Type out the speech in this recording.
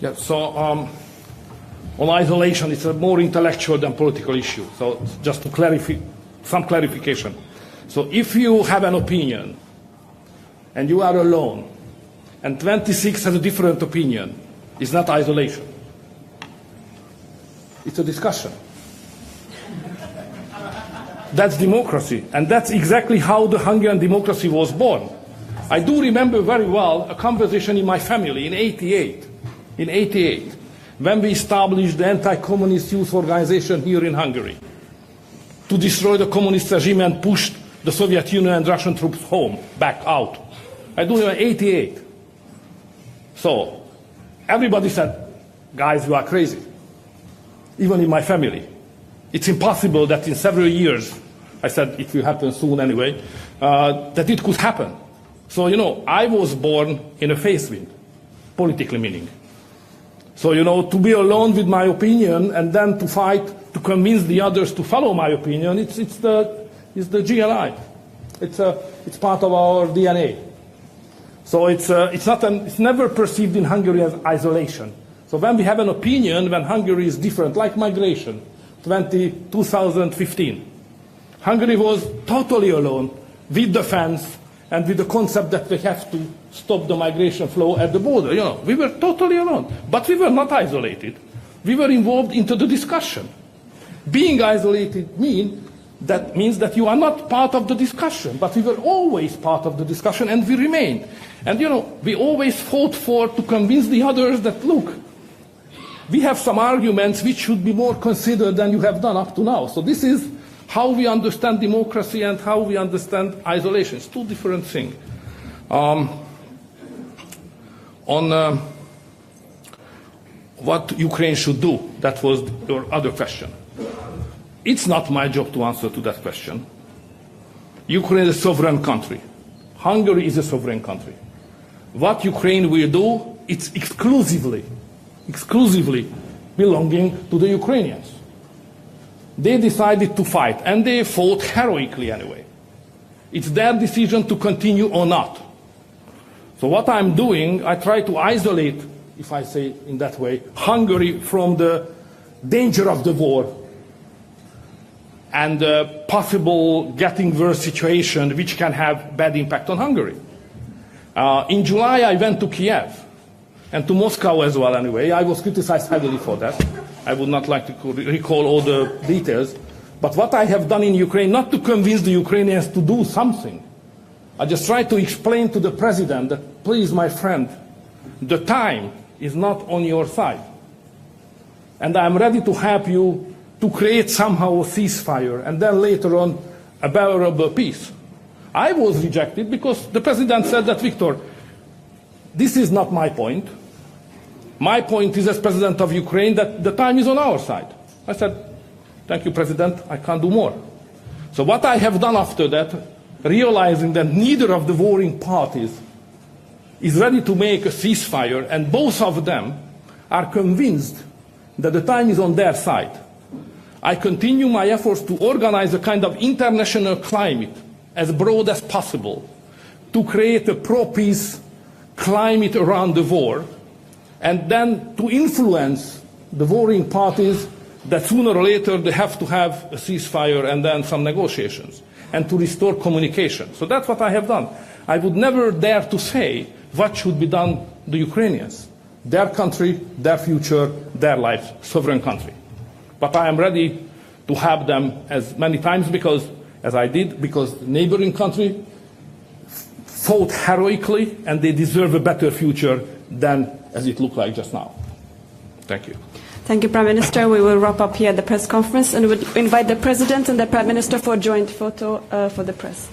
Yeah, so on isolation, it's a more intellectual than political issue. So just to clarify, some clarification. So if you have an opinion and you are alone and 26 has a different opinion, it's not isolation. It's a discussion. That's democracy, and that's exactly how the Hungarian democracy was born. I do remember very well a conversation in my family in '88, when we established the anti-communist youth organization here in Hungary to destroy the communist regime and push the Soviet Union and Russian troops home, back out. I do remember '88. So everybody said, guys, you are crazy. Even in my family. It's impossible that in several years, I said it will happen soon anyway, that it could happen. So, you know, I was born in a face wind, politically meaning. So, you know, to be alone with my opinion and then to fight to convince the others to follow my opinion, it's the GNI. It's part of our DNA. So it's never perceived in Hungary as isolation. So when we have an opinion, when Hungary is different, like migration, 2015, Hungary was totally alone with the fence and with the concept that we have to stop the migration flow at the border. You know, we were totally alone, but we were not isolated. We were involved into the discussion. Being isolated means that you are not part of the discussion, but we were always part of the discussion, and we remained. And you know, we always fought to convince the others that, look, we have some arguments which should be more considered than you have done up to now. So this is how we understand democracy and how we understand isolation. It's two different things. On what Ukraine should do, that was your other question. It's not my job to answer to that question. Ukraine is a sovereign country. Hungary is a sovereign country. What Ukraine will do, it's exclusively belonging to the Ukrainians. They decided to fight, and they fought heroically anyway. It's their decision to continue or not. So what I'm doing, I try to isolate, if I say in that way, Hungary from the danger of the war and the possible getting worse situation which can have bad impact on Hungary. In July, I went to Kiev. And to Moscow as well, anyway. I was criticized heavily for that. I would not like to recall all the details. But what I have done in Ukraine, not to convince the Ukrainians to do something. I just tried to explain to the president that, please, my friend, the time is not on your side. And I'm ready to help you to create somehow a ceasefire, and then later on, a bearable peace. I was rejected because the president said that, Viktor, this is not my point. My point is, as president of Ukraine, that the time is on our side. I said, thank you, President, I can't do more. So what I have done after that, realizing that neither of the warring parties is ready to make a ceasefire, and both of them are convinced that the time is on their side, I continue my efforts to organize a kind of international climate, as broad as possible, to create a pro-peace climate around the war, and then to influence the warring parties that sooner or later they have to have a ceasefire and then some negotiations, and to restore communication. So that's what I have done. I would never dare to say what should be done to the Ukrainians. Their country, their future, their lives, sovereign country. But I am ready to have them as many times as I did, because the neighboring country fought heroically, and they deserve a better future than as it looked like just now. Thank you. Thank you, Prime Minister. We will wrap up here the press conference, and would invite the President and the Prime Minister for a joint photo for the press.